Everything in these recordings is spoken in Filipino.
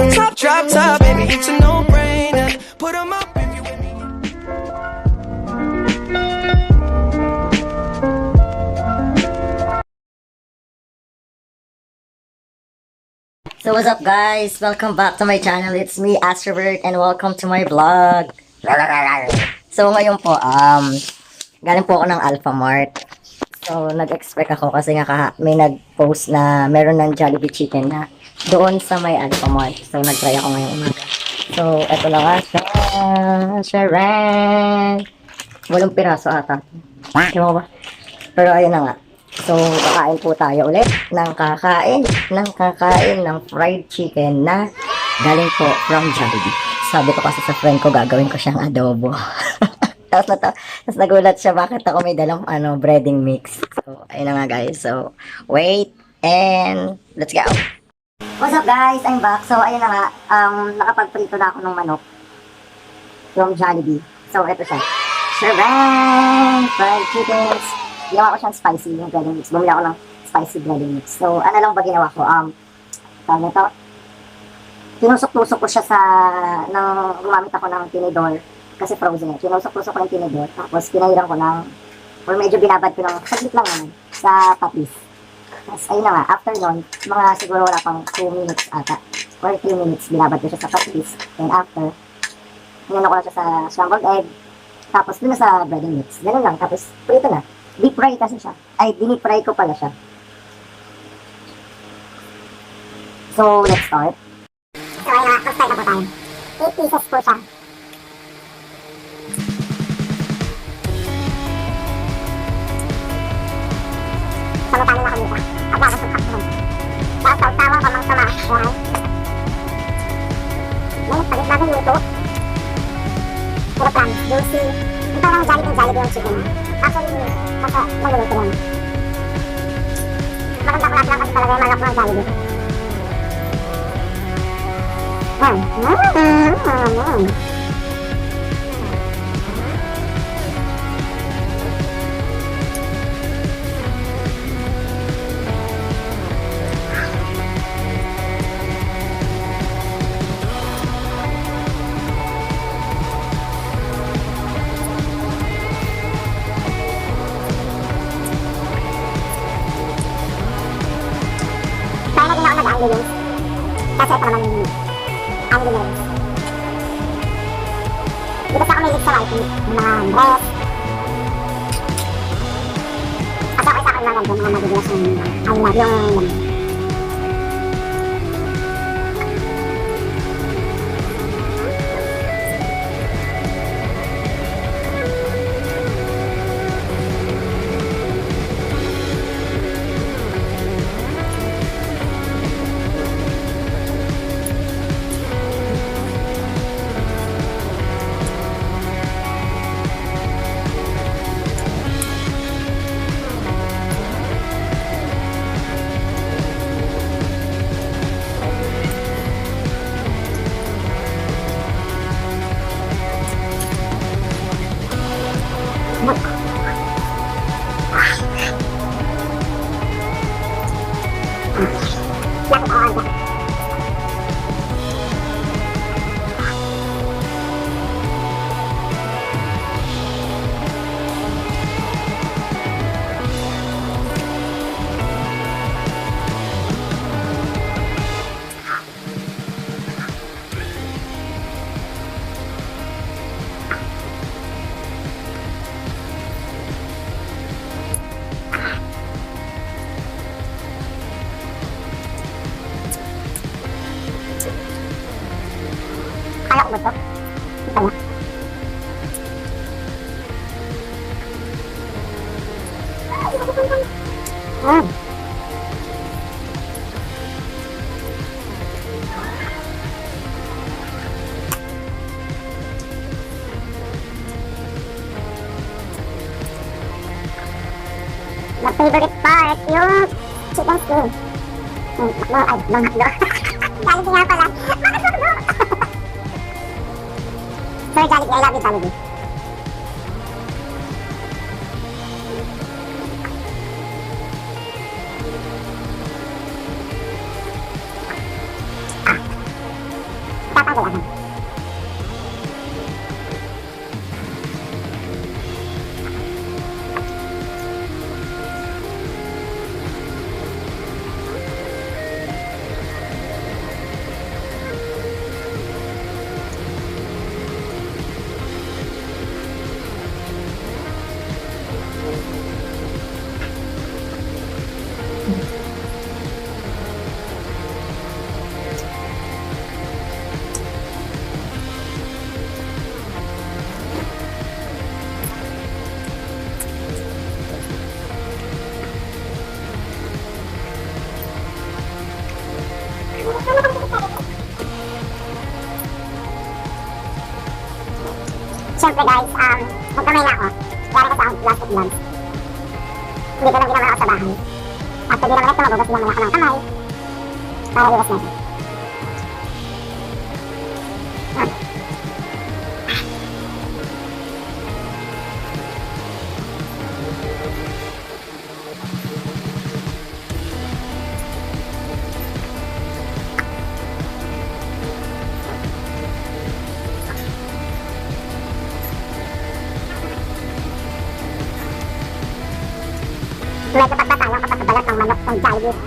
Drop top, baby, it's a no-brainer. Put 'em up if you with me. So what's up guys? Welcome back to my channel. It's me, Astro, and welcome to my vlog. So ngayon po, galing po ako ng Alphamart. So nag-expect ako kasi nga may nag-post na meron ng Jollibee chicken na doon sa may Alphamart. So nag-try ako ngayong umaga. So eto na nga siya. Sharon! 8 piraso ata. Di mo ba? Pero ayun na nga. So, kakain po tayo ulit ng kakain ng fried chicken na galing po from Jollibee. Sabi ko kasi sa friend ko, gagawin ko siyang adobo. Tapos nagulat siya bakit ako may dalang breading mix. So, ayun na nga guys. So, wait and let's go. What's up guys? I'm back. So, ayun na nga. Nakapagprito na ako ng manok from Jollibee. So, ito siya. Sharon! Fried chickens. Ginawa ko siyang spicy, yung breading mix. Bumili ako ng spicy breading mix. So, ano lang ba ginawa ko? Tawag nito, tinusok-tusok ko siya gumamit ako ng tinidor. Kasi frozen eh. Tinusok-tusok ko ng tinidor. Tapos, pinahiran ko or medyo binabad ko ng saglit lang naman, sa patis. Tapos, ayun na nga, after nun, mga siguro wala pang 2 minutes ata, or 3 minutes, binabad ko siya sa patis. And after, hinano ko lang siya sa scrambled egg. Tapos, dun na sa breading mix. Ganun lang. Tapos, prito na. Deep fry kasi siya. Ay, dinip fry ko pala siya. So, let's start. So, ayun na, mag-start na po tayo. 8 pieces po siya. Samutalo na kami ito. At nakasukap mo. Tapos, tawang kamang sama. Ayan. Ngayon, pagit natin luto. Hirap lang. Juicy. Ito lang Jollibee yung chicken. Actually, kasi naluluto lang. Maganda ko lang kasi talaga yung malak ng Jollibee. Ambulance. Kasi ito naman yung ambulance. Di ba sa ako may lip sa white meat? Yung mga breast. Kasi ako sa akin lang ganyan, mga madulas yung yung kaya ko ba ito? Ito na. My favorite part, yung chicken skin. Hotdog. Jollibee nga pala. Bakit hotdog? Sorry Jollibee, I love you Jollibee. kailangan. Siyempre guys, magkamay na ako. Galing kasi ako last of vlogs. Hindi ko lang ginawa ako sa bahay. After di naman ito, magugas naman ako ng kamay. Para liwas natin. Medyo pagbatay ang kapagbalat ng manok ng Jollibee.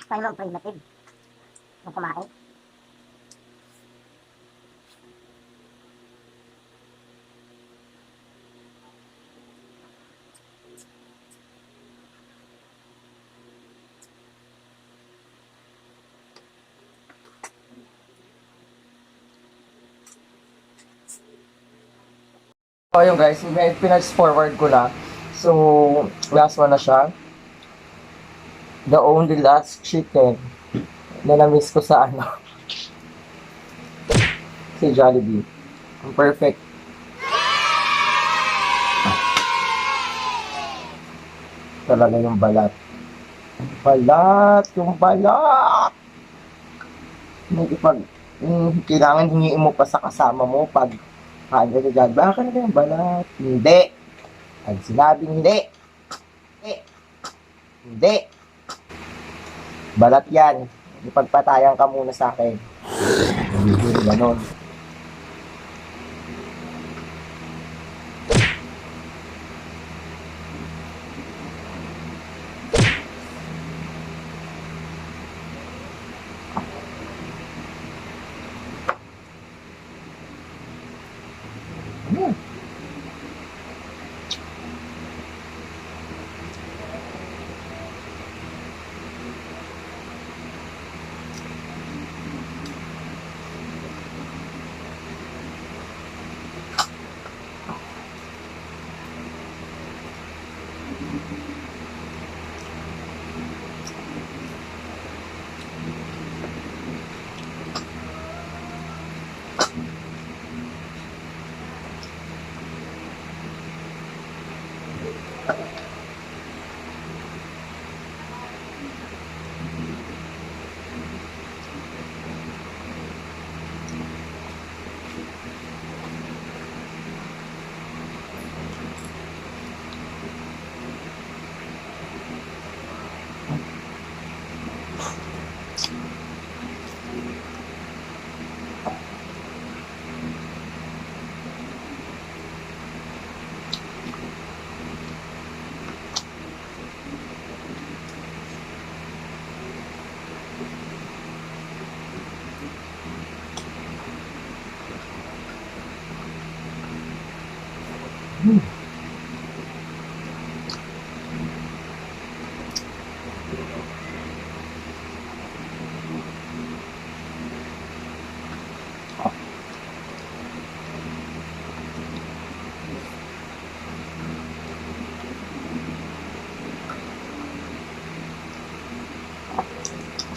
Tayo lang primitive. Kung kumain. So, ayun guys, pinage forward ko na. So, last one na siya. The only last chicken na namiss ko sa ano. Si Jollibee. Ang perfect. Talaga yung balat. Yung balat! Hindi pag, kailangan hingiin mo pa sa kasama mo pag kain ka dyan. Baka na yung balat? Hindi. Pag sinabing hindi. Hindi. Balat yan. Ipagpatayan ka muna sa akin. Hindi ganon.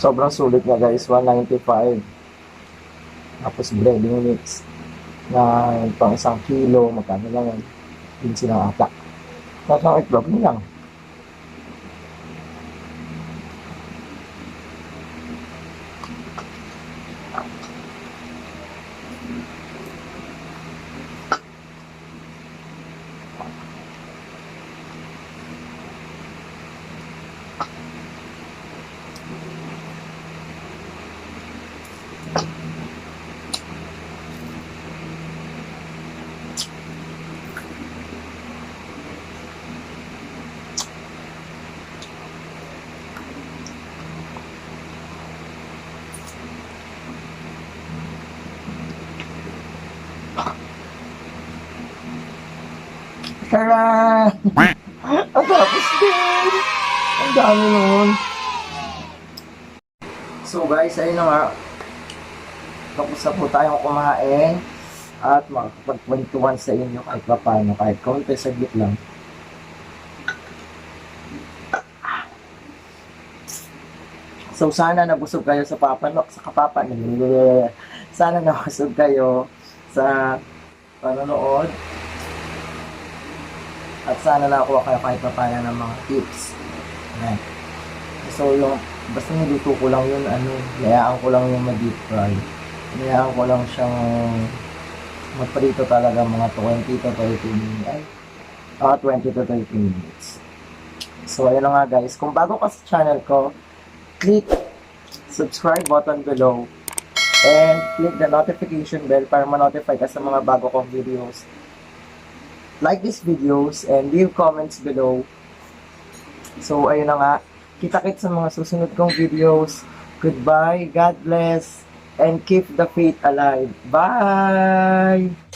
Sobrang sulit nga guys, 195. Tapos breading mix na pang 1 kilo, magkano lang yan? 15 lang ata. Tapos ang itlog mo lang. Tara! Ang tapos din! Ang dami nun. So guys, ayun na nga. Tapos na po tayong kumain. At makapagkwentuhan sa inyo kahit pa paano. Kahit konti, saglit lang. So sana nabusog kayo sa kapapan. Sana nabusog kayo sa panonood. At sana nakakuha kayo kahit pa paano ng mga tips. Ayan. So yung basta niluto ko lang yun, hayaan ko lang yung ma-deep fry. Hayaan ko lang siyang magprito talaga mga 20 to 30 minutes. 20 to 30 minutes. So ayun na nga guys, kung bago ka sa channel ko, click subscribe button below and click the notification bell para ma-notify ka sa mga bago kong videos. Like these videos and leave comments below. So ayun na nga, kita-kits sa mga susunod kong videos. Goodbye, God bless, and keep the faith alive. Bye!